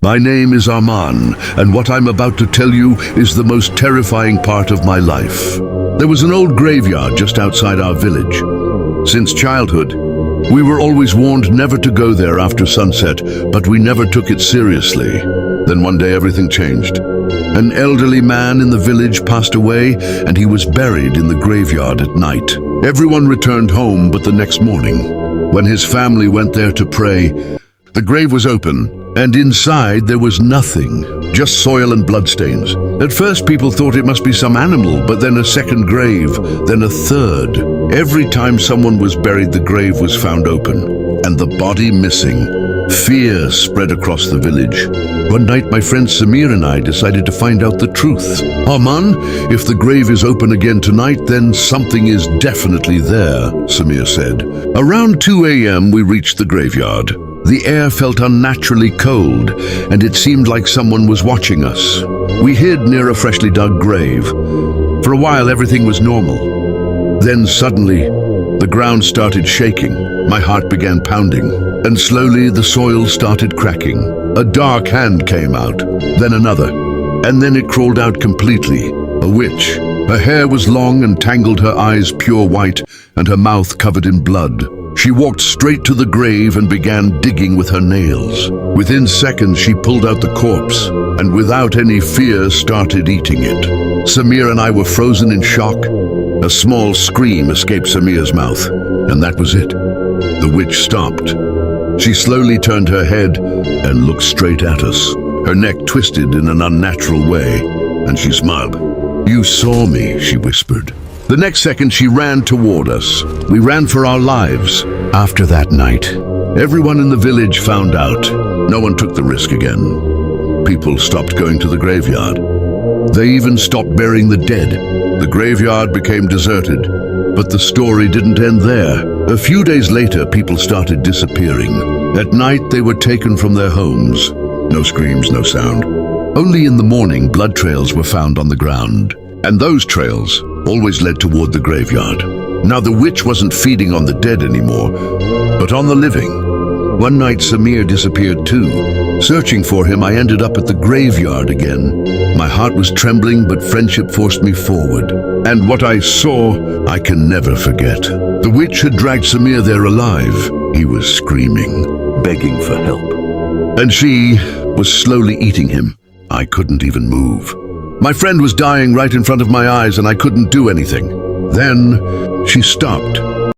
My name is Armaan, and what I'm about to tell you is the most terrifying part of my life. There was an old graveyard just outside our village. Since childhood, we were always warned never to go there after sunset, but we never took it seriously. Then one day everything changed. An elderly man in the village passed away, and he was buried in the graveyard at night. Everyone returned home but the next morning. When his family went there to pray, the grave was open, and inside there was nothing, just soil and bloodstains. At first people thought it must be some animal, but then a second grave, then a third. Every time someone was buried, the grave was found open, and the body missing. Fear spread across the village. One night my friend Samir and I decided to find out the truth. Armaan, if the grave is open again tonight, then something is definitely there, Samir said. Around 2 a.m. we reached the graveyard. The air felt unnaturally cold, and it seemed like someone was watching us. We hid near a freshly dug grave. For a while everything was normal. Then suddenly, the ground started shaking. My heart began pounding, and slowly the soil started cracking. A dark hand came out, then another, and then it crawled out completely. A witch. Her hair was long and tangled, her eyes pure white, and her mouth covered in blood. She walked straight to the grave and began digging with her nails. Within seconds, she pulled out the corpse, and without any fear started eating it. Samir and I were frozen in shock. A small scream escaped Samir's mouth, and that was it. The witch stopped. She slowly turned her head and looked straight at us. Her neck twisted in an unnatural way, and she smiled. "You saw me," she whispered. The next second, she ran toward us. We ran for our lives. After that night, everyone in the village found out. No one took the risk again. People stopped going to the graveyard. They even stopped burying the dead. The graveyard became deserted, but the story didn't end there. A few days later, people started disappearing. At night, they were taken from their homes. No screams, no sound. Only in the morning, blood trails were found on the ground. And those trails always led toward the graveyard. Now the witch wasn't feeding on the dead anymore, but on the living. One night Samir disappeared too. Searching for him, I ended up at the graveyard again. My heart was trembling, but friendship forced me forward. And what I saw, I can never forget. The witch had dragged Samir there alive. He was screaming, begging for help. And she was slowly eating him. I couldn't even move. My friend was dying right in front of my eyes, and I couldn't do anything. Then she stopped.